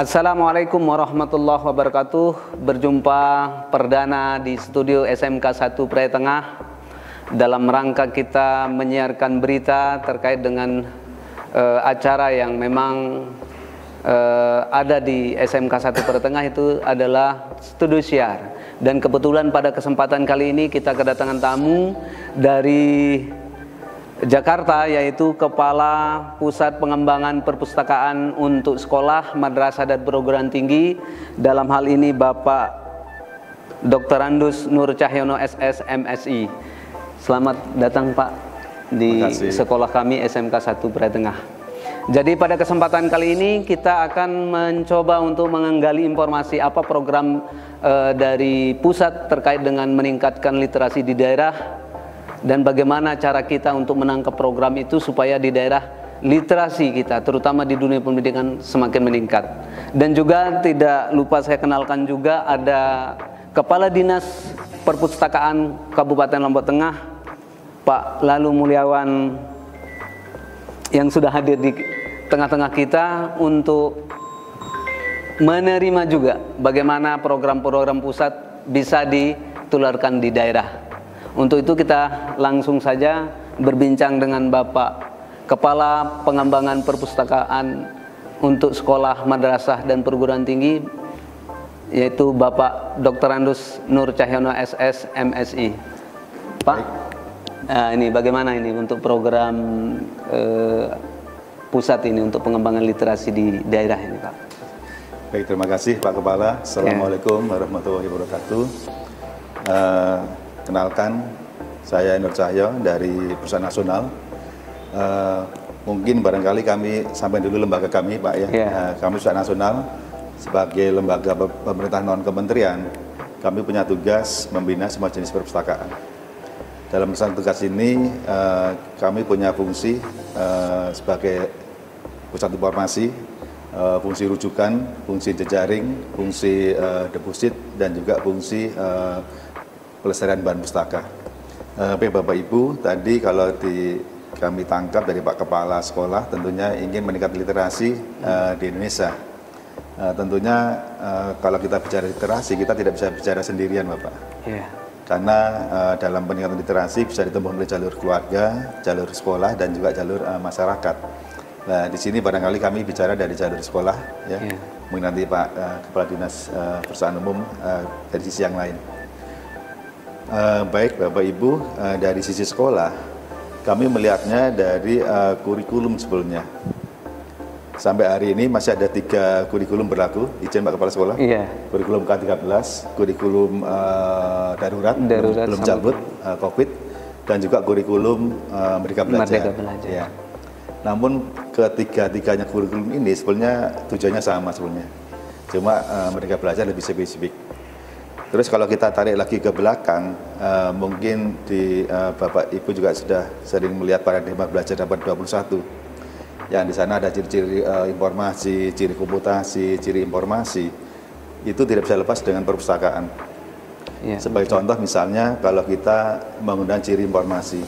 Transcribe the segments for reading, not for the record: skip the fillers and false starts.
Assalamualaikum warahmatullahi wabarakatuh. Berjumpa perdana di studio SMK 1 Praia Tengah dalam rangka kita menyiarkan berita terkait dengan acara yang memang ada di SMK 1 Praia Tengah, itu adalah studi siar. Dan kebetulan pada kesempatan kali ini kita kedatangan tamu dari Jakarta, yaitu Kepala Pusat Pengembangan Perpustakaan untuk Sekolah, Madrasah dan Perguruan Tinggi. Dalam hal ini Bapak Dr. Andus Nur Cahyono SS MSI. Selamat datang Pak di sekolah kami SMK 1 Praia Tengah. Jadi pada kesempatan kali ini kita akan mencoba untuk menggali informasi apa program dari pusat terkait dengan meningkatkan literasi di daerah, dan bagaimana cara kita untuk menangkap program itu supaya di daerah literasi kita, terutama di dunia pendidikan, semakin meningkat. Dan juga tidak lupa saya kenalkan juga ada Kepala Dinas Perpustakaan Kabupaten Lombok Tengah, Pak Lalu Mulyawan, yang sudah hadir di tengah-tengah kita untuk menerima juga bagaimana program-program pusat bisa ditularkan di daerah. Untuk itu kita langsung saja berbincang dengan Bapak Kepala Pengembangan Perpustakaan untuk Sekolah, Madrasah dan Perguruan Tinggi, yaitu Bapak Dr. Andus Nur Cahyono SS MSI. Pak, ini bagaimana ini untuk program pusat ini untuk pengembangan literasi di daerah ini, Pak? Baik, terima kasih Pak Kepala. Assalamualaikum warahmatullahi wabarakatuh. Kenalkan, saya Nur Cahyo dari Perusahaan Nasional. Mungkin barangkali kami sampai dulu lembaga kami, Pak ya. Kami Perusahaan Nasional sebagai lembaga pemerintah non kementerian, kami punya tugas membina semua jenis perpustakaan. Dalam melaksanakan tugas ini, kami punya fungsi sebagai pusat informasi, fungsi rujukan, fungsi jejaring, fungsi deposit, dan juga fungsi pelestarian bahan pustaka. Bapak Ibu, tadi kalau kami tangkap dari Pak Kepala Sekolah, tentunya ingin meningkatkan literasi di Indonesia. Tentunya kalau kita bicara literasi, kita tidak bisa bicara sendirian, Bapak. Karena dalam peningkatan literasi bisa ditempuh oleh jalur keluarga, jalur sekolah, dan juga jalur masyarakat. Nah, di sini barangkali kami bicara dari jalur sekolah, ya. Mungkin nanti Pak Kepala Dinas Perusahaan Umum dari sisi yang lain. Baik Bapak Ibu, dari sisi sekolah kami melihatnya dari kurikulum sebelumnya. Sampai hari ini masih ada 3 kurikulum berlaku, izin Pak Kepala Sekolah. Kurikulum K13, kurikulum darurat belum cabut COVID, dan juga kurikulum Merdeka Belajar. Ya. Namun ketiga-tiganya kurikulum ini sebenarnya tujuannya sama sebenarnya. Cuma Merdeka Belajar lebih spesifik. Terus kalau kita tarik lagi ke belakang, mungkin di Bapak Ibu juga sudah sering melihat paradigma belajar dapat 21. Yang di sana ada ciri-ciri informasi, ciri komputasi, ciri informasi. Itu tidak bisa lepas dengan perpustakaan. Sebagai contoh misalnya kalau kita menggunakan ciri informasi.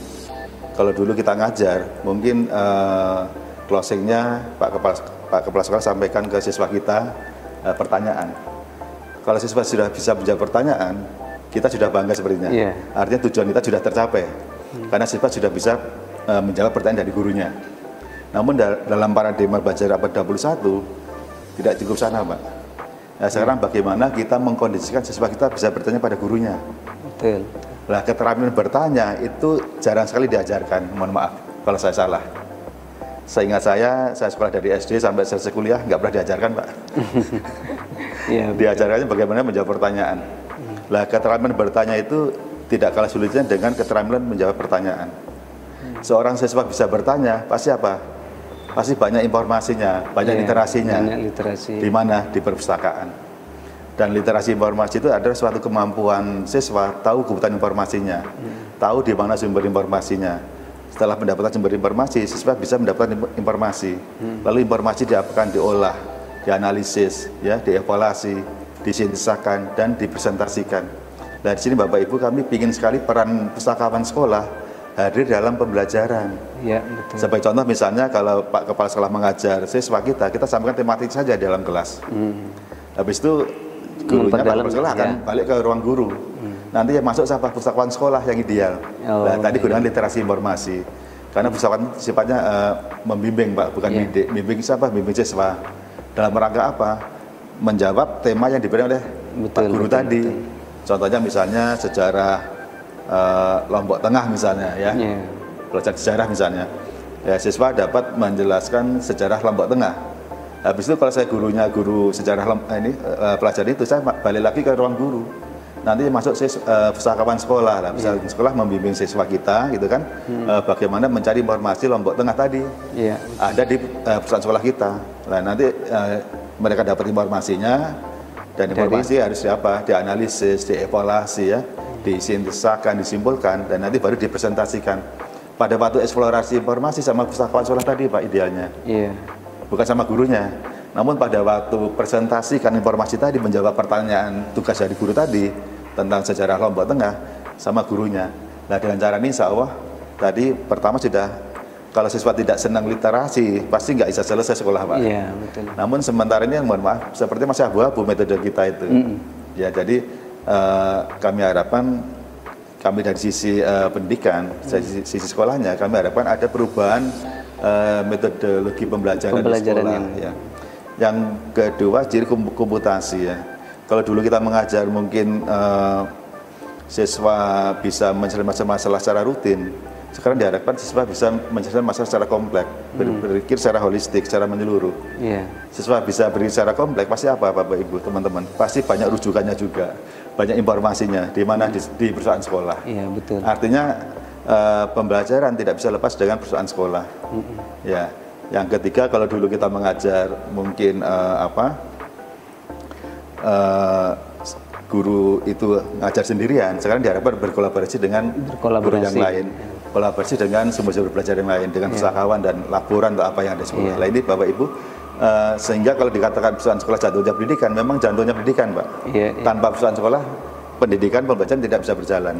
Kalau dulu kita ngajar, mungkin closingnya Pak Kepala Sekolah sampaikan ke siswa kita pertanyaan. Kalau siswa sudah bisa menjawab pertanyaan, kita sudah bangga sepertinya. Artinya tujuan kita sudah tercapai. Karena siswa sudah bisa menjawab pertanyaan dari gurunya. Namun dalam paradigma belajar abad 21, tidak cukup sana, Pak. Nah, sekarang bagaimana kita mengkondisikan siswa kita bisa bertanya pada gurunya. Betul. Nah, keterampilan bertanya itu jarang sekali diajarkan. Mohon maaf kalau saya salah. Seingat saya sekolah dari SD sampai selesai kuliah nggak pernah diajarkan, Pak. Diajarkannya bagaimana menjawab pertanyaan. Lah, keterampilan bertanya itu tidak kalah sulitnya dengan keterampilan menjawab pertanyaan. Seorang siswa bisa bertanya, pasti apa? Pasti banyak informasinya, banyak literasinya. Di mana? Di perpustakaan. Dan literasi informasi itu adalah suatu kemampuan siswa tahu kebutuhan informasinya, tahu di mana sumber informasinya. Setelah mendapatkan sumber informasi, siswa bisa mendapatkan informasi. Lalu informasi akan diolah, dianalisis, ya, dievaluasi, disintesakan, dan dipresentasikan. Nah, di sini Bapak Ibu kami ingin sekali peran pustakawan sekolah hadir dalam pembelajaran. Ya, betul. Sebagai contoh misalnya kalau Pak Kepala Sekolah mengajar siswa kita sampaikan tematik saja dalam kelas. Habis itu gurunya Pak Kepala Sekolah akan balik ke ruang guru. Nanti yang masuk siapa? Pustakawan sekolah yang ideal. Nah, tadi gunakan literasi informasi. Karena pustakawan sifatnya membimbing Pak, bukan didik. Bimbing siapa? Bimbing siswa. Dalam rangka apa? Menjawab tema yang diberikan oleh Pak Guru tadi. Contohnya misalnya sejarah Lombok Tengah misalnya ya, belajar sejarah misalnya, ya siswa dapat menjelaskan sejarah Lombok Tengah. Habis itu kalau saya gurunya guru sejarah pelajaran itu, saya balik lagi ke ruang guru. Nanti masuk pustakawan sekolah, pustakawan sekolah membimbing siswa kita, gitu kan, bagaimana mencari informasi Lombok Tengah tadi, ada di pustakawan sekolah kita. Nah nanti mereka dapat informasinya, dan informasi harus dianalisis, dievaluasi ya, disintesakan, disimpulkan, dan nanti baru dipresentasikan. Pada waktu eksplorasi informasi sama pustakawan sekolah tadi Pak idealnya, bukan sama gurunya. Namun pada waktu presentasikan informasi tadi, menjawab pertanyaan tugas dari guru tadi tentang sejarah Lombok Tengah sama gurunya. Nah dengan cara ini insya Allah tadi pertama sudah, kalau siswa tidak senang literasi pasti nggak bisa selesai sekolah Pak. Iya, betul. Namun sementara ini mohon maaf seperti masih abu-abu metode kita itu. Ya jadi kami harapkan, kami dari sisi pendidikan, sisi sekolahnya, kami harapkan ada perubahan metodologi pembelajaran di sekolah. Yang kedua, ciri komputasi ya. Kalau dulu kita mengajar mungkin siswa bisa menyelesaikan masalah secara rutin, sekarang diharapkan siswa bisa menyelesaikan masalah secara kompleks, berpikir secara holistik, secara menyeluruh. Siswa bisa berpikir secara kompleks, pasti apa Bapak Ibu, teman-teman? Pasti banyak rujukannya juga, banyak informasinya di mana di perusahaan sekolah. Iya, betul. Artinya pembelajaran tidak bisa lepas dengan perusahaan sekolah. Ya. Yang ketiga, kalau dulu kita mengajar mungkin guru itu ngajar sendirian, sekarang diharapkan berkolaborasi dengan guru yang lain, kolaborasi dengan sumber-sumber belajar yang lain, dengan pustakawan dan laporan atau apa yang ada di sekolah. Nah ini Bapak Ibu, sehingga kalau dikatakan perusahaan sekolah jantungnya pendidikan, memang jantungnya pendidikan Pak. Tanpa perusahaan sekolah, pendidikan pembelajaran tidak bisa berjalan.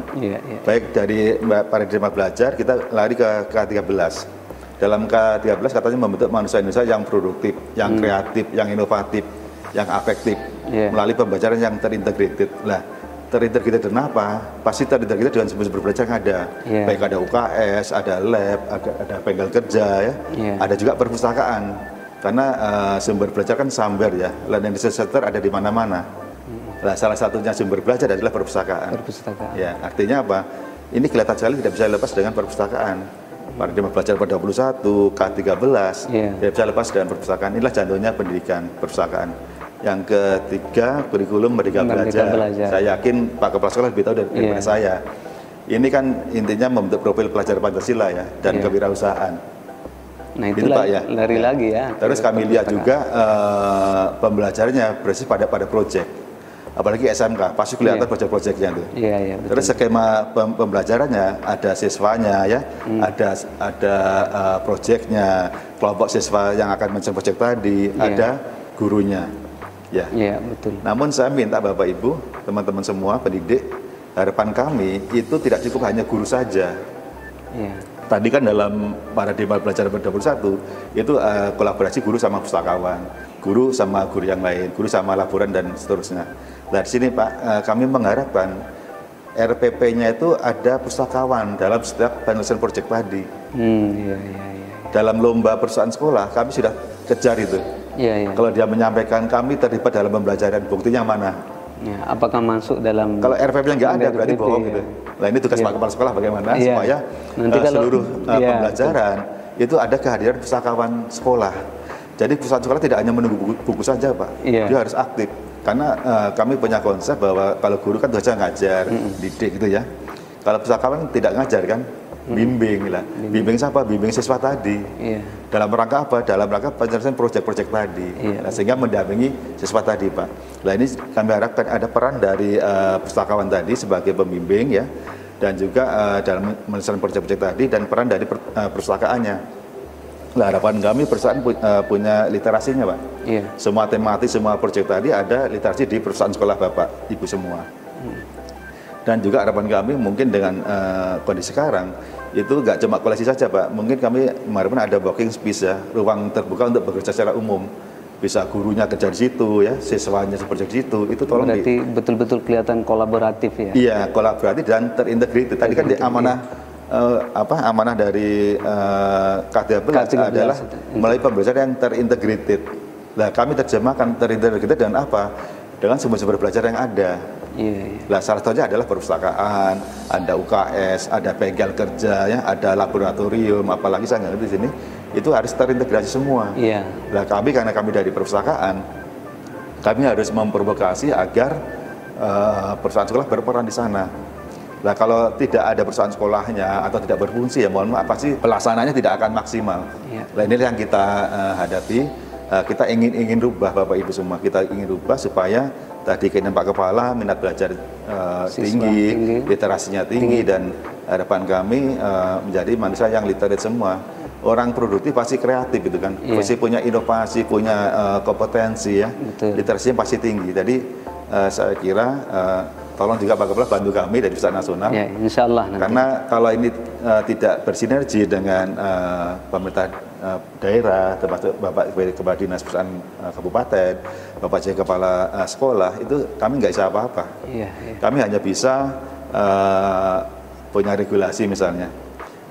Baik dari paradigma belajar, kita lari ke K13. Dalam K13 katanya membentuk manusia Indonesia yang produktif, yang kreatif, yang inovatif, yang afektif, melalui pembelajaran yang terintegrated. Nah, terintegrated dengan apa? Pasti terintegrated dengan sumber-sumber belajar yang ada. Baik ada UKS, ada lab, ada bengkel kerja, ada juga perpustakaan. Karena sumber belajar kan sambar ya, learning center ada di mana-mana. Nah, salah satunya sumber belajar adalah perpustakaan. Ya, artinya apa? Ini kelihatan sekali tidak bisa lepas dengan perpustakaan. Paradigma belajar pada 21, K13, tidak bisa lepas dengan perpustakaan. Inilah jantungnya pendidikan, perpustakaan. Yang ketiga, kurikulum Merdeka Belajar. Saya yakin Pak Kepala Sekolah lebih tahu daripada saya. Ini kan intinya membentuk profil pelajar Pancasila ya, dan kewirausahaan. Nah itu Pak ya. Lari lagi ya. Terus kami lihat juga pembelajarannya berbasis pada proyek. Apalagi SMK, pasti kelihatan proyek-proyeknya tuh. Terus skema pembelajarannya ada siswanya ya, ada proyeknya, kelompok siswa yang akan mencari proyek tadi, ada gurunya. Ya. Betul. Namun saya minta Bapak Ibu, teman-teman semua pendidik, harapan kami itu tidak cukup hanya guru saja. Tadi kan dalam paradigma belajar pada 21 itu kolaborasi guru sama pustakawan, guru sama guru yang lain, guru sama laporan dan seterusnya. Dari sini Pak, kami mengharapkan RPP-nya itu ada pustakawan dalam setiap penyelesaian proyek tadi. Dalam lomba perusahaan sekolah kami sudah kejar itu. Kalau dia menyampaikan kami terlibat dalam pembelajaran, buktinya mana? Apakah masuk dalam? Kalau RPP-nya nggak ada berarti bohong gitu. Nah ini tugas Pak Kepala Sekolah bagaimana supaya nanti seluruh pembelajaran itu ada kehadiran pustakawan sekolah. Jadi perusahaan sekolah tidak hanya menunggu buku saja Pak, dia harus aktif. Karena kami punya konsep bahwa kalau guru kan tugasnya ngajar, didik gitu ya. Kalau pustakawan tidak ngajar kan, bimbing lah. Bimbing siapa? Bimbing siswa tadi. Dalam rangka apa? Dalam rangka penyelesaian proyek-proyek tadi. Nah, sehingga mendampingi siswa tadi Pak. Nah ini kami harapkan ada peran dari pustakawan tadi sebagai pembimbing ya, dan juga dalam menyelesaikan proyek-proyek tadi, dan peran dari perpustakaannya. Nah, harapan kami perusahaan punya literasinya Pak. Semua tematik, semua proyek tadi ada literasi di perusahaan sekolah Bapak, Ibu semua. Dan juga harapan kami mungkin dengan kondisi sekarang itu nggak cuma koleksi saja Pak, mungkin kami kemarin ada working space ya, ruang terbuka untuk bekerja secara umum, bisa gurunya kerja di situ ya, siswanya bekerja di situ, itu tolong berarti betul-betul kelihatan kolaboratif ya. Iya, kolaboratif dan terintegrated. Tadi kan di amanah amanah dari K13 adalah melalui pembelajaran yang terintegrated. Nah, kami terjemahkan terintegrated dengan apa? Dengan sumber-sumber belajar yang ada. Nah, salah satunya adalah perpustakaan, ada UKS, ada bengkel kerja, ya, ada laboratorium, apalagi saya nggak ngerti di sini, itu harus terintegrasi semua. Nah, karena kami dari perpustakaan, kami harus memprovokasi agar perusahaan sekolah berperan di sana. Nah, kalau tidak ada perusahaan sekolahnya atau tidak berfungsi, ya mohon maaf, pasti pelaksananya tidak akan maksimal. Nah, ini yang kita hadapi. Kita ingin rubah Bapak Ibu semua, kita ingin rubah supaya tadi keinginan Pak Kepala, minat belajar tinggi, literasinya tinggi, dan harapan kami menjadi manusia yang literate semua. Orang produktif pasti kreatif gitu kan, pasti punya inovasi, punya kompetensi ya, literasinya pasti tinggi. Jadi saya kira tolong juga Pak Kepala bantu kami dari Pusat Nasional. Ya, insya Allah nanti. Karena kalau ini tidak bersinergi dengan pemerintah daerah, termasuk Bapak Kepala Dinas Perusahaan Kabupaten, Bapak jadi Kepala Sekolah, itu kami nggak bisa apa-apa. Kami hanya bisa punya regulasi misalnya.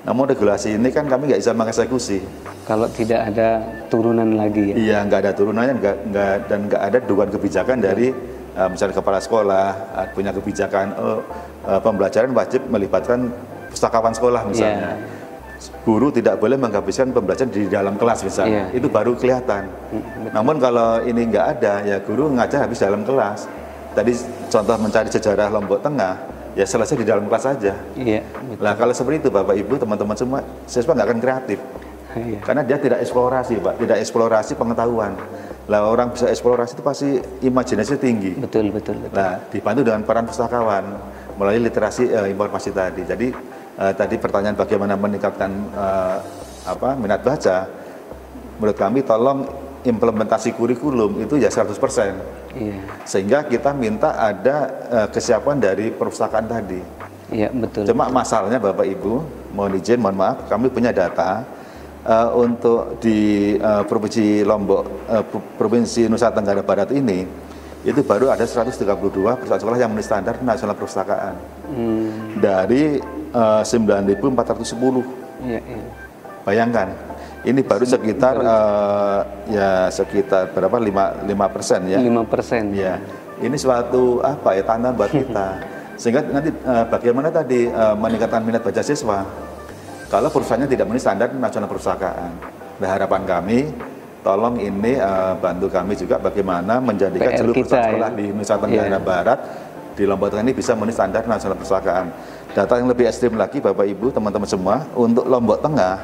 Namun regulasi ini kan kami nggak bisa mengeksekusi. Kalau tidak ada turunan lagi ya? Iya, nggak ada turunannya, dan nggak ada dukungan kebijakan dari misalnya kepala sekolah punya kebijakan pembelajaran wajib melibatkan pustakawan sekolah misalnya. Guru tidak boleh menghabiskan pembelajaran di dalam kelas misalnya. Itu baru kelihatan. Namun kalau ini nggak ada, ya guru ngajar habis dalam kelas. Tadi contoh mencari sejarah Lombok Tengah, ya selesai di dalam kelas saja. Nah, kalau seperti itu Bapak Ibu, teman-teman semua, siswa nggak akan kreatif. Karena dia tidak eksplorasi Pak, tidak eksplorasi pengetahuan. Lah, orang bisa eksplorasi itu pasti imajinasi tinggi. Betul. Nah, dibantu dengan peran pustakawan melalui literasi informasi tadi. Jadi tadi pertanyaan bagaimana meningkatkan minat baca. Menurut kami tolong implementasi kurikulum itu ya 100%. Sehingga kita minta ada kesiapan dari perpustakaan tadi. Cuma masalahnya Bapak Ibu, mohon izin, mohon maaf, kami punya data untuk di Provinsi Lombok, Provinsi Nusa Tenggara Barat ini, itu baru ada 132 perusahaan sekolah yang memenuhi standar nasional perpustakaan dari 9.410. Bayangkan, ini baru sekitar sekitar berapa, 5% ya? 5%. Ya, ini suatu tantangan buat kita. Sehingga nanti bagaimana tadi meningkatkan minat baca siswa kalau perusahaannya tidak memenuhi standar nasional perpustakaan. Nah, harapan kami, tolong ini bantu kami juga bagaimana menjadikan seluruh perusahaan sekolah di Nusa Tenggara Barat, di Lombok Tengah ini bisa memenuhi standar nasional perpustakaan. Data yang lebih ekstrim lagi Bapak Ibu, teman-teman semua, untuk Lombok Tengah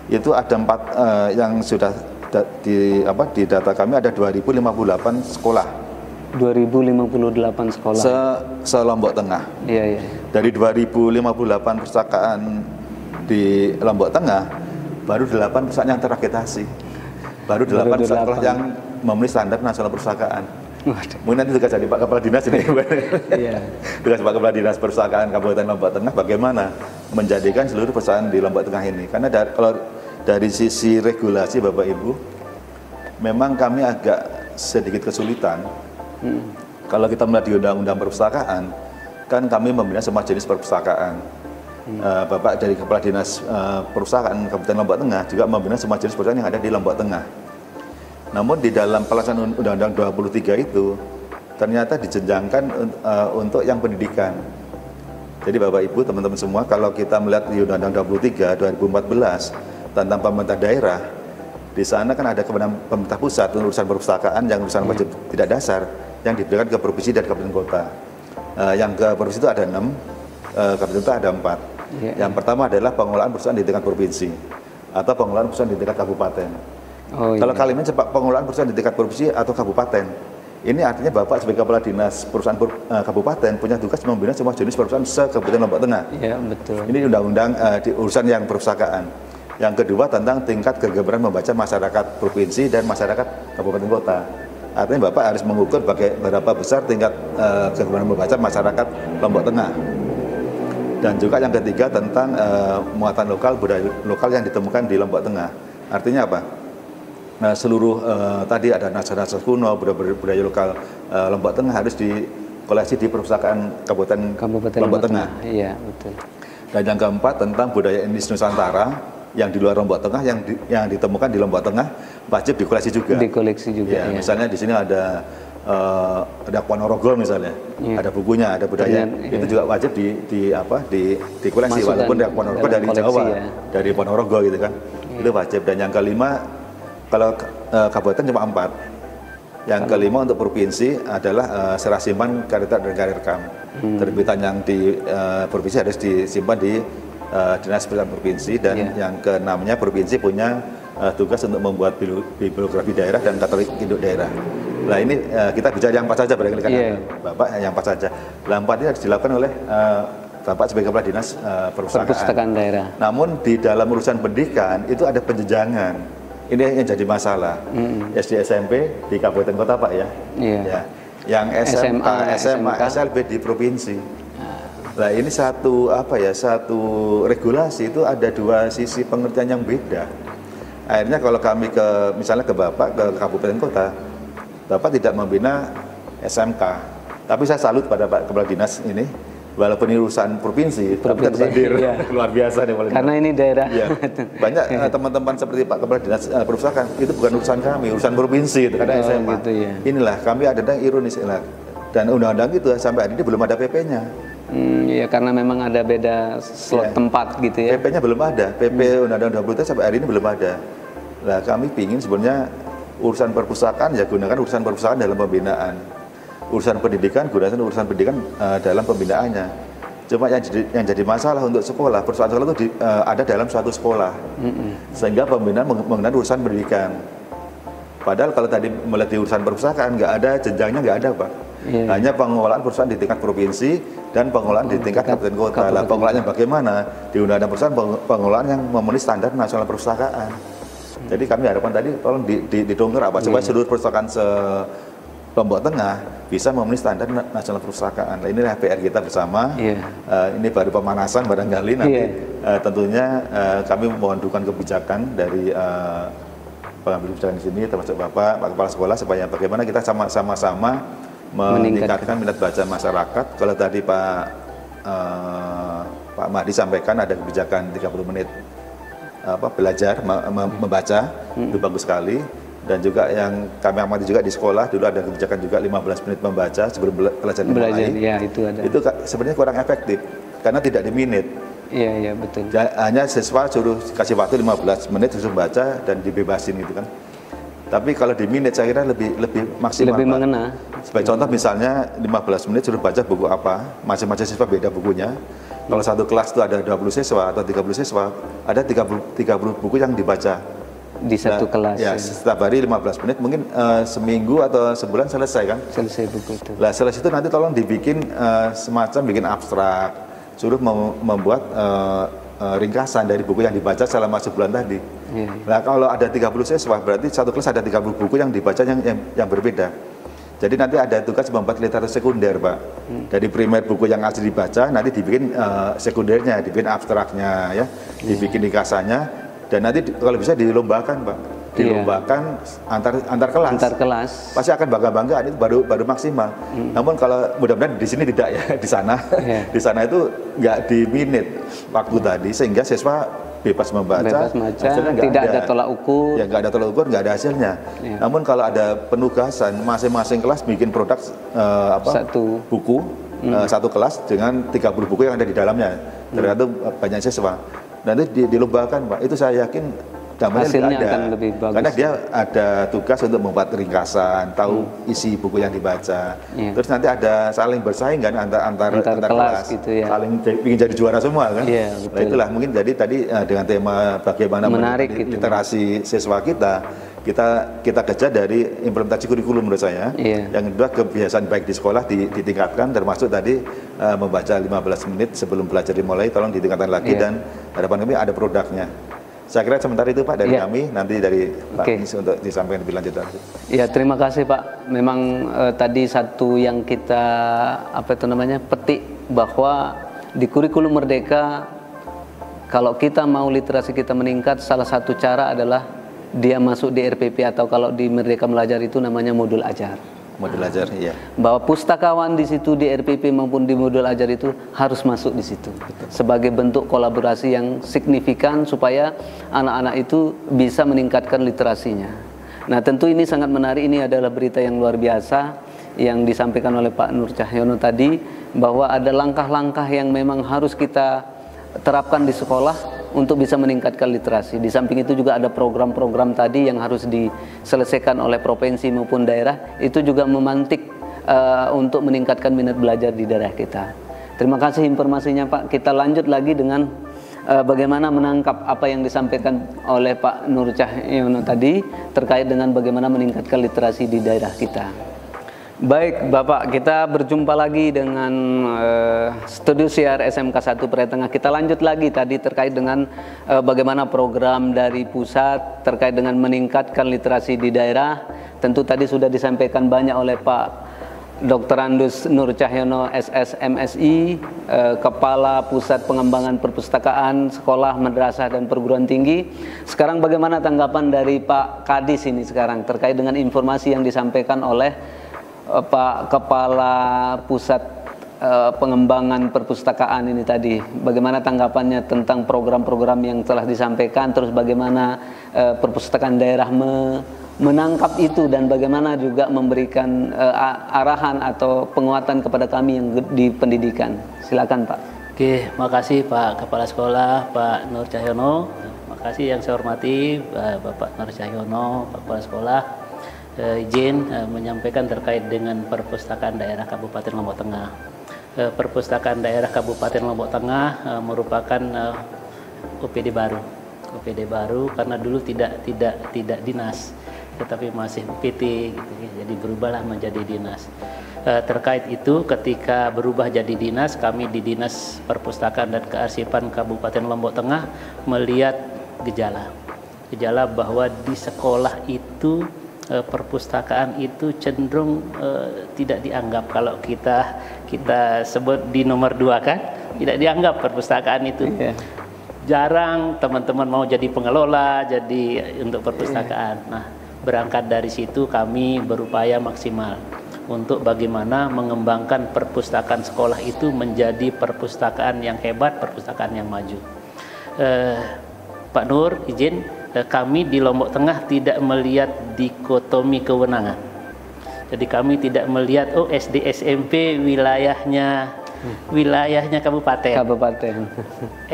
itu ada 4 yang sudah di data kami ada 2058 sekolah. 2058 sekolah. Se-Lombok Tengah. Dari 2058 perpustakaan di Lombok Tengah, baru 8 perusahaan yang terakreditasi. Baru 8 perusahaan sekolah yang memenuhi standar nasional perpustakaan. Mungkin nanti juga jadi Pak Kepala Dinas ini. Tugas Pak Kepala Dinas Perpustakaan Kabupaten Lombok Tengah bagaimana menjadikan seluruh perusahaan di Lombok Tengah ini. Karena kalau dari sisi regulasi Bapak Ibu, memang kami agak sedikit kesulitan. Kalau kita melihat di Undang-Undang Perpustakaan, kan kami membina semua jenis perpustakaan. Bapak dari Kepala Dinas Perpustakaan Kabupaten Lombok Tengah juga membina semua jenis perpustakaan yang ada di Lombok Tengah. Namun di dalam pelaksanaan Undang-Undang 23 itu ternyata dijenjangkan untuk yang pendidikan. Jadi Bapak Ibu, teman-teman semua, kalau kita melihat di Undang-Undang 23 2014 tentang pemerintah daerah, di sana kan ada kewenangan pemerintah pusat urusan perpustakaan yang urusan wajib tidak dasar yang diberikan ke provinsi dan kabupaten kota. Yang ke provinsi itu ada 6, kabupaten kota ada 4. Yang pertama adalah pengelolaan perusahaan di tingkat provinsi atau pengelolaan perusahaan di tingkat kabupaten. Kalau kalimat cepat pengelolaan perusahaan di tingkat provinsi atau kabupaten, ini artinya Bapak sebagai Kepala Dinas Perusahaan Kabupaten punya tugas membina semua jenis perusahaan se-Kabupaten Lombok Tengah. Ini undang-undang di urusan yang perpustakaan. Yang kedua tentang tingkat kegembaran membaca masyarakat provinsi dan masyarakat kabupaten kota. Artinya Bapak harus mengukur berapa besar tingkat kegemaran membaca masyarakat Lombok Tengah. Dan juga yang ketiga tentang muatan lokal, budaya lokal yang ditemukan di Lombok Tengah. Artinya apa? Nah, seluruh tadi ada naskah-naskah kuno, budaya lokal Lombok Tengah harus dikoleksi di perpustakaan Kabupaten Lombok Tengah. Iya, betul. Dan yang keempat tentang budaya etnis Nusantara yang di luar Lombok Tengah, yang ditemukan di Lombok Tengah wajib dikoleksi juga. Dikoleksi juga. Ya, misalnya di sini ada Ponorogo misalnya, ada bukunya, ada budaya, itu juga wajib dikoleksi, walaupun Ponorogo dari Jawa, dari Ponorogo gitu kan, itu wajib. Dan yang kelima, kalau kabupaten cuma 4, yang kelima untuk provinsi adalah serah simpan karya dan karya rekam. Terbitan yang di provinsi harus disimpan di Dinas Pendidikan Provinsi, dan yang keenamnya provinsi punya tugas untuk membuat bibliografi daerah dan katalog induk daerah. Nah ini kita bicara yang 4 saja barangkali kan, Bapak yang 4 saja. Nah 4 ini harus dilakukan oleh Bapak sebagai Kepala Dinas Perpustakaan daerah. Namun di dalam urusan pendidikan itu ada penjenjangan. Ini yang jadi masalah. SD SMP di kabupaten kota Pak ya. Ya. Yang SMA, SLB di provinsi. Nah ini satu regulasi itu ada 2 sisi pengertian yang beda. Akhirnya kalau kami misalnya ke Bapak ke kabupaten kota, Bapak tidak membina SMK, tapi saya salut pada Pak Kepala Dinas ini, walaupun ini urusan provinsi, tapi tetap hadir, luar biasa nih. Karena ini daerah. Ya. Banyak teman-teman seperti Pak Kepala Dinas Perpustakaan, itu bukan urusan kami, urusan provinsi, itu karena SMA. Gitu, ya. Inilah kami ada yang ironis, dan undang-undang itu sampai hari ini belum ada PP-nya. Ya karena memang ada beda slot tempat gitu ya. PP-nya belum ada, PP Undang-Undang 20 sampai hari ini belum ada. Nah kami pingin sebenarnya urusan perpustakaan ya gunakan urusan perpustakaan dalam pembinaan, urusan pendidikan gunakan urusan pendidikan dalam pembinaannya. Cuma yang jadi masalah untuk sekolah, persoalan sekolah itu ada dalam suatu sekolah, sehingga pembinaan mengenai urusan pendidikan. Padahal kalau tadi melihat di urusan perpustakaan nggak ada jenjangnya, nggak ada Pak. Hanya pengelolaan perusahaan di tingkat provinsi dan pengelolaan di tingkat kabupaten kota. Lah pengelolaannya bagaimana? Di undang-undang perusahaan pengelolaan yang memenuhi standar nasional perpustakaan. Jadi kami harapan tadi tolong didongkrak apa supaya seluruh perpustakaan Lombok Tengah bisa memenuhi standar nasional perpustakaan. Nah, inilah PR kita bersama. Ini baru pemanasan barangkali nanti tentunya kami mohon dukungan kebijakan dari pengambil kebijakan di sini termasuk Bapak, Pak Kepala Sekolah supaya bagaimana kita sama-sama meningkatkan minat baca masyarakat. Kalau tadi Pak Mahdi sampaikan ada kebijakan 30 menit belajar membaca, itu bagus sekali. Dan juga yang kami amati juga di sekolah dulu ada kebijakan juga 15 menit membaca sebelum belajar dimulai. Itu sebenarnya kurang efektif karena tidak di menit. Iya betul. Hanya siswa suruh kasih waktu 15 menit suruh baca dan dibebasin gitu kan. Tapi kalau di menit saya kira lebih maksimal. Lebih mengena. Sebagai contoh misalnya 15 menit suruh baca buku apa, masing-masing siswa beda bukunya. Kalau satu kelas itu ada 20 siswa atau 30 siswa, ada 30 buku yang dibaca. Di satu kelas. Ya, setiap hari 15 menit, mungkin seminggu atau sebulan selesai kan? Selesai buku itu. Nah, selesai itu nanti tolong dibikin semacam bikin abstrak, suruh membuat ringkasan dari buku yang dibaca selama sebulan tadi. Nah, kalau ada 30 siswa, berarti satu kelas ada 30 buku yang dibaca yang berbeda. Jadi nanti ada tugas membuat literatur sekunder, Pak. Dari primer buku yang asli dibaca, nanti dibikin sekundernya, dibikin abstraknya, ya, dibikin ringkasannya, dan nanti kalau bisa dilombakan, Pak. Dilombakan antar kelas. Antar kelas. Pasti akan bangga-bangga, itu baru maksimal. Namun kalau mudah-mudahan di sini tidak ya, di sana, di sana itu nggak di menit waktu tadi, sehingga siswa bebas membaca, hasilnya tidak ada tolak ukur. Ya nggak ada tolak ukur, nggak ada hasilnya. Namun kalau ada penugasan, masing-masing kelas bikin produk satu buku, satu kelas dengan 30 buku yang ada di dalamnya, ternyata banyak siswa. Nanti dilombakan, Pak. Itu saya yakin dampaknya akan lebih bagus. Karena dia ada tugas untuk membuat ringkasan, tahu isi buku yang dibaca. Terus nanti ada saling bersaing kan antar kelas gitu ya. Saling ingin jadi juara semua kan. Nah, itulah mungkin jadi tadi dengan tema bagaimana menarik gitu, literasi siswa kita kejar dari implementasi kurikulum menurut saya. Yang kedua kebiasaan baik di sekolah ditingkatkan, termasuk tadi membaca 15 menit sebelum belajar dimulai tolong ditingkatkan lagi, dan harapan kami ada produknya. Saya kira sementara itu Pak dari kami, nanti dari Pak Nis untuk disampaikan lebih lanjut. Ya, terima kasih Pak. Memang tadi satu yang kita petik bahwa di kurikulum Merdeka, kalau kita mau literasi kita meningkat, salah satu cara adalah dia masuk di RPP, atau kalau di Merdeka Belajar itu namanya modul ajar. Modul ajar, iya. Bahwa pustakawan di situ di RPP maupun di modul ajar itu harus masuk di situ. Sebagai bentuk kolaborasi yang signifikan supaya anak-anak itu bisa meningkatkan literasinya. Nah, tentu ini sangat menarik. Ini adalah berita yang luar biasa yang disampaikan oleh Pak Nur Cahyono tadi, bahwa ada langkah-langkah yang memang harus kita terapkan di sekolah untuk bisa meningkatkan literasi. Di samping itu juga ada program-program tadi yang harus diselesaikan oleh provinsi maupun daerah, itu juga memantik untuk meningkatkan minat belajar di daerah kita. Terima kasih informasinya Pak. Kita lanjut lagi dengan bagaimana menangkap apa yang disampaikan oleh Pak Nur Cahyono tadi terkait dengan bagaimana meningkatkan literasi di daerah kita. Baik Bapak, kita berjumpa lagi dengan studio siar SMK 1 Praitengah. Kita lanjut lagi tadi terkait dengan bagaimana program dari pusat terkait dengan meningkatkan literasi di daerah. Tentu tadi sudah disampaikan banyak oleh Pak Dr. Andus Nur Cahyono SSMSI, Kepala Pusat Pengembangan Perpustakaan Sekolah, Madrasah dan Perguruan Tinggi. Sekarang bagaimana tanggapan dari Pak Kadis ini sekarang terkait dengan informasi yang disampaikan oleh Pak Kepala Pusat Pengembangan Perpustakaan ini tadi? Bagaimana tanggapannya tentang program-program yang telah disampaikan, terus bagaimana perpustakaan daerah menangkap itu, dan bagaimana juga memberikan arahan atau penguatan kepada kami yang di pendidikan? Silakan Pak. Oke, makasih Pak Kepala Sekolah, Pak Nur Cahyono. Makasih yang saya hormati Bapak Nur Cahyono, Pak Kepala Sekolah. Izin menyampaikan terkait dengan Perpustakaan Daerah Kabupaten Lombok Tengah. Perpustakaan Daerah Kabupaten Lombok Tengah merupakan OPD baru. OPD baru karena dulu tidak dinas, tetapi masih PT gitu, jadi berubahlah menjadi dinas. Terkait itu, ketika berubah jadi dinas, kami di Dinas Perpustakaan dan Kearsipan Kabupaten Lombok Tengah melihat gejala bahwa di sekolah itu perpustakaan itu cenderung tidak dianggap. Kalau kita sebut di nomor 2 kan, tidak dianggap perpustakaan itu. Jarang teman-teman mau jadi pengelola, jadi untuk perpustakaan. Nah, berangkat dari situ kami berupaya maksimal untuk bagaimana mengembangkan perpustakaan sekolah itu menjadi perpustakaan yang hebat, perpustakaan yang maju. Pak Nur, izin, kami di Lombok Tengah tidak melihat dikotomi kewenangan. Jadi kami tidak melihat SD SMP wilayahnya kabupaten.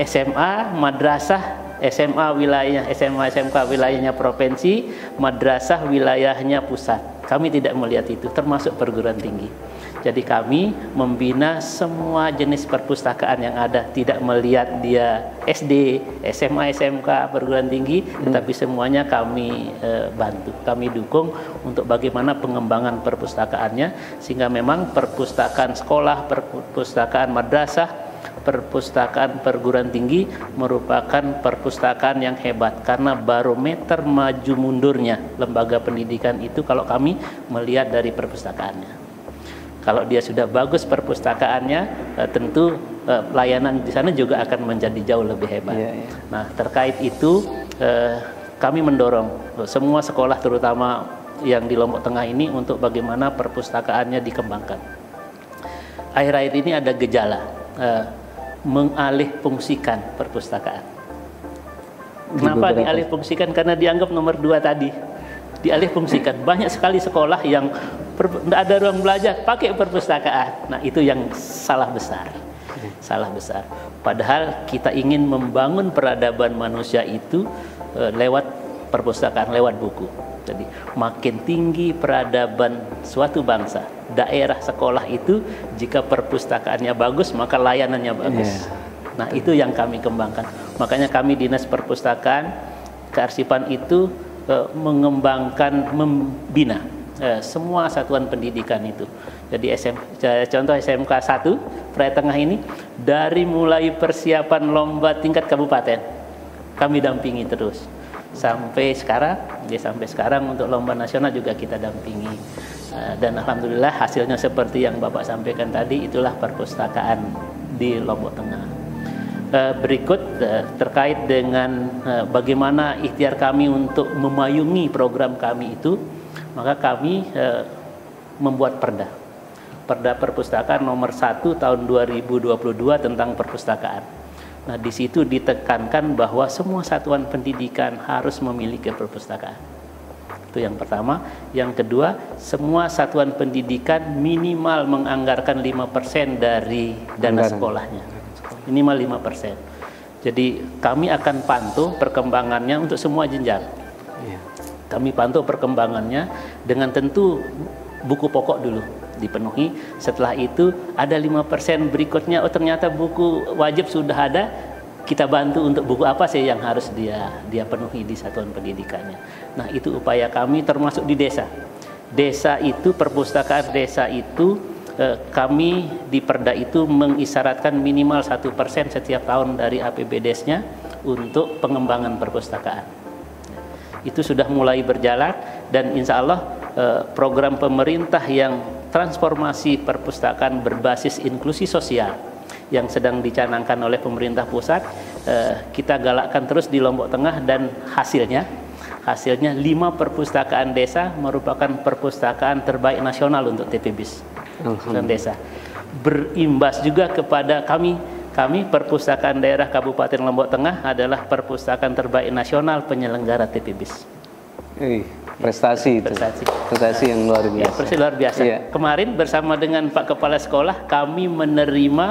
SMA, madrasah, SMA wilayahnya SMA SMK wilayahnya provinsi, madrasah wilayahnya pusat. Kami tidak melihat itu, termasuk perguruan tinggi. Jadi kami membina semua jenis perpustakaan yang ada, tidak melihat dia SD, SMA, SMK, perguruan tinggi, tetapi semuanya kami bantu, kami dukung untuk bagaimana pengembangan perpustakaannya, sehingga memang perpustakaan sekolah, perpustakaan madrasah, perpustakaan perguruan tinggi merupakan perpustakaan yang hebat, karena barometer maju mundurnya lembaga pendidikan itu kalau kami melihat dari perpustakaannya. Kalau dia sudah bagus perpustakaannya, tentu pelayanan di sana juga akan menjadi jauh lebih hebat. Nah, terkait itu kami mendorong semua sekolah, terutama yang di Lombok Tengah ini, untuk bagaimana perpustakaannya dikembangkan. Akhir-akhir ini ada gejala mengalihfungsikan perpustakaan. Kenapa dialihfungsikan? Karena dianggap nomor 2 tadi. Dialihfungsikan. Banyak sekali sekolah yang tidak ada ruang belajar, pakai perpustakaan. Nah, itu yang salah besar. Salah besar. Padahal kita ingin membangun peradaban manusia itu lewat perpustakaan, lewat buku. Jadi makin tinggi peradaban suatu bangsa, daerah, sekolah itu, jika perpustakaannya bagus, maka layanannya bagus. Nah, itu yang kami kembangkan. Makanya kami Dinas Perpustakaan Kearsipan itu mengembangkan, membina semua satuan pendidikan itu. Jadi contoh SMK 1 Praitengah ini, dari mulai persiapan lomba tingkat kabupaten, kami dampingi terus sampai sekarang. Sampai sekarang untuk lomba nasional juga kita dampingi. Dan alhamdulillah hasilnya seperti yang Bapak sampaikan tadi, itulah perpustakaan di Lombok Tengah. Berikut terkait dengan bagaimana ikhtiar kami untuk memayungi program kami itu, maka kami membuat perda perpustakaan nomor 1 tahun 2022 tentang perpustakaan. Nah, di situ ditekankan bahwa semua satuan pendidikan harus memiliki perpustakaan. Itu yang pertama. Yang kedua, semua satuan pendidikan minimal menganggarkan 5% dari dana sekolahnya. Minimal 5%. Jadi kami akan pantau perkembangannya untuk semua jenjang. Kami pantau perkembangannya dengan tentu buku pokok dulu dipenuhi. Setelah itu ada 5% berikutnya, oh ternyata buku wajib sudah ada, kita bantu untuk buku apa sih yang harus dia penuhi di satuan pendidikannya. Nah, itu upaya kami termasuk di desa. Desa itu, perpustakaan desa itu kami di Perda itu mengisyaratkan minimal 1% setiap tahun dari APBDes-nya untuk pengembangan perpustakaan. Itu sudah mulai berjalan dan insya Allah program pemerintah yang transformasi perpustakaan berbasis inklusi sosial yang sedang dicanangkan oleh pemerintah pusat, kita galakkan terus di Lombok Tengah dan hasilnya 5 perpustakaan desa merupakan perpustakaan terbaik nasional untuk TPBIS dan desa. Berimbas juga kepada kami perpustakaan daerah Kabupaten Lombok Tengah adalah perpustakaan terbaik nasional penyelenggara TPBIS. Prestasi itu. Prestasi yang luar biasa. Ya, prestasi luar biasa. Ya. Kemarin bersama dengan Pak Kepala Sekolah kami menerima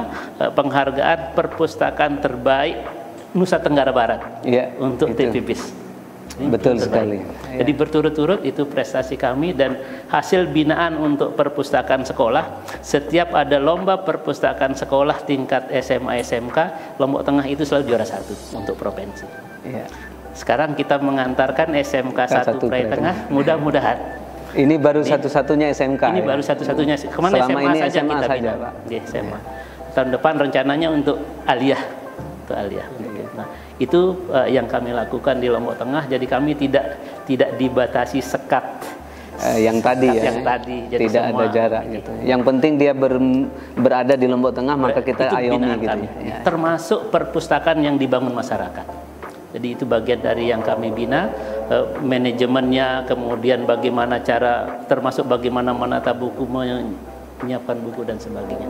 penghargaan perpustakaan terbaik Nusa Tenggara Barat untuk TPBIS. Betul sekali. Jadi berturut-turut itu prestasi kami dan hasil binaan untuk perpustakaan sekolah. Setiap ada lomba perpustakaan sekolah tingkat SMA SMK, Lombok Tengah itu selalu juara 1 untuk provinsi. Sekarang kita mengantarkan SMK 1 Prai Tengah, mudah-mudahan. Ini baru satu-satunya SMK. Ini baru satu-satunya. Kemana selama SMA ini saja SMA kita saja, bina. Pak. Di SMA. Tahun depan rencananya untuk aliyah. Nah, itu yang kami lakukan di Lombok Tengah. Jadi kami tidak dibatasi sekat yang tadi jadi tidak ada jarak gitu. Yang penting dia berada di Lombok Tengah, maka kita ayomi gitu. Termasuk perpustakaan yang dibangun masyarakat. Jadi itu bagian dari yang kami bina, manajemennya, kemudian bagaimana cara, termasuk bagaimana menata buku, menyiapkan buku dan sebagainya.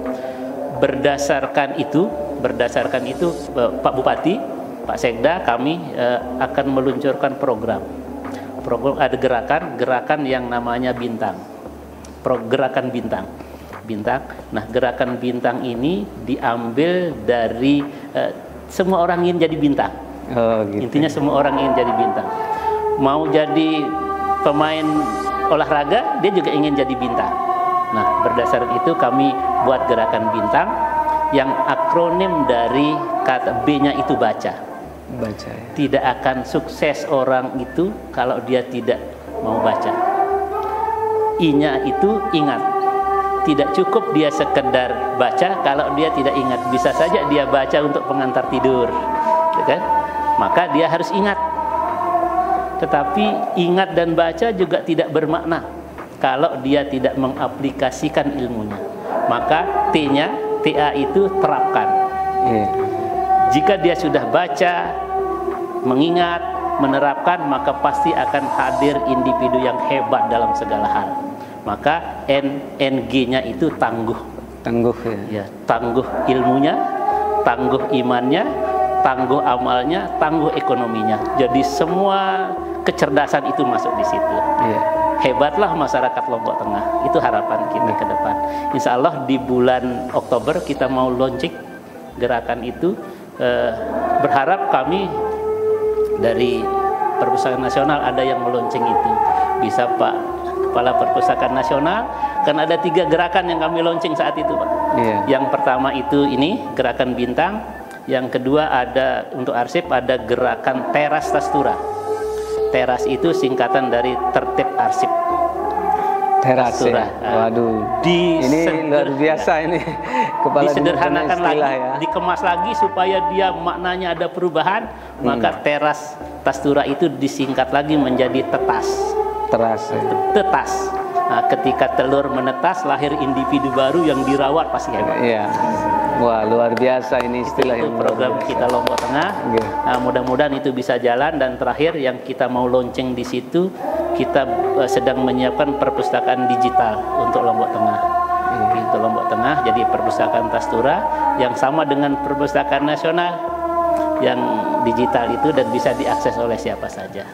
Berdasarkan itu Pak Bupati, Pak Sekda, kami akan meluncurkan program ada gerakan yang namanya Bintang. Gerakan Bintang. Nah, gerakan Bintang ini diambil dari semua orang ingin jadi bintang. Gitu. Intinya semua orang ingin jadi bintang. Mau jadi pemain olahraga, dia juga ingin jadi bintang. Nah, berdasarkan itu kami buat gerakan Bintang yang akronim dari kata B-nya itu baca. Tidak akan sukses orang itu kalau dia tidak mau baca. I-nya itu ingat. Tidak cukup dia sekedar baca kalau dia tidak ingat. Bisa saja dia baca untuk pengantar tidur, kan? Maka dia harus ingat. Tetapi ingat dan baca juga tidak bermakna kalau dia tidak mengaplikasikan ilmunya. Maka T-nya, TA itu terapkan. Jika dia sudah baca, mengingat, menerapkan, maka pasti akan hadir individu yang hebat dalam segala hal. Maka NG-nya itu tangguh. Ya, tangguh ilmunya, tangguh imannya, tangguh amalnya, tangguh ekonominya. Jadi semua kecerdasan itu masuk di situ. Hebatlah masyarakat Lombok Tengah. Itu harapan kita ke depan. Insya Allah di bulan Oktober kita mau launching gerakan itu. Berharap kami dari Perpustakaan Nasional ada yang meluncing itu. Bisa Pak Kepala Perpustakaan Nasional. Kan ada 3 gerakan yang kami launching saat itu, Pak. Yang pertama itu ini gerakan Bintang. Yang kedua ada untuk arsip, ada gerakan Teras Tastura. Teras itu singkatan dari tertib arsip. Teras ya. Waduh. Ini luar biasa ini. Disederhanakan lagi, ya. Dikemas lagi supaya dia maknanya ada perubahan, maka teras Tastura itu disingkat lagi menjadi tetas. Teras. Ya. Tetas. Nah, ketika telur menetas, lahir individu baru yang dirawat pasti hebat. Iya. Wah, luar biasa ini istilah itu yang program kita Lombok Tengah. Nah, mudah-mudahan itu bisa jalan. Dan terakhir yang kita mau launching di situ, kita sedang menyiapkan perpustakaan digital untuk Lombok Tengah. Untuk Lombok Tengah, jadi perpustakaan Tastura yang sama dengan perpustakaan nasional yang digital itu dan bisa diakses oleh siapa saja.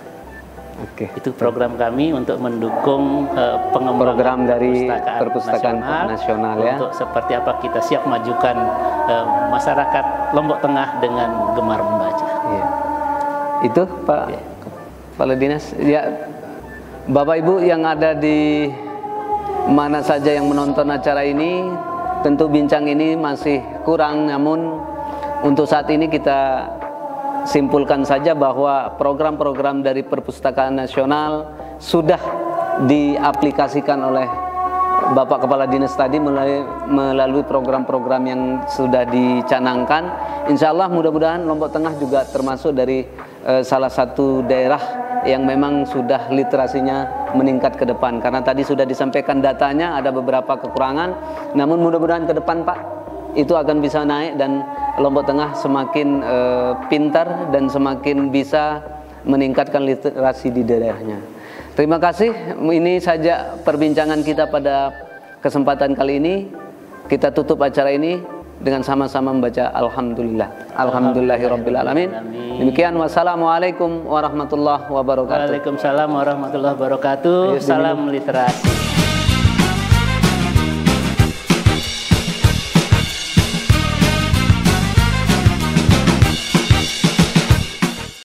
Itu program kami untuk mendukung pengembangan program dari perpustakaan nasional ya. Untuk seperti apa kita siap majukan masyarakat Lombok Tengah dengan gemar membaca. Iya. Itu Pak Kepala Dinas. Ya, Bapak Ibu yang ada di mana saja yang menonton acara ini, tentu bincang ini masih kurang, namun untuk saat ini kita simpulkan saja bahwa program-program dari Perpustakaan Nasional sudah diaplikasikan oleh Bapak Kepala Dinas tadi melalui program-program yang sudah dicanangkan. Insya Allah mudah-mudahan Lombok Tengah juga termasuk dari salah satu daerah yang memang sudah literasinya meningkat ke depan. Karena tadi sudah disampaikan datanya ada beberapa kekurangan, namun mudah-mudahan ke depan Pak itu akan bisa naik dan Lombok Tengah semakin pintar dan semakin bisa meningkatkan literasi di daerahnya. Terima kasih. Ini saja perbincangan kita pada kesempatan kali ini. Kita tutup acara ini dengan sama-sama membaca Alhamdulillah. Alhamdulillahirabbil alamin. Demikian, wassalamualaikum warahmatullahi wabarakatuh. Waalaikumsalam warahmatullahi wabarakatuh. Salam literasi.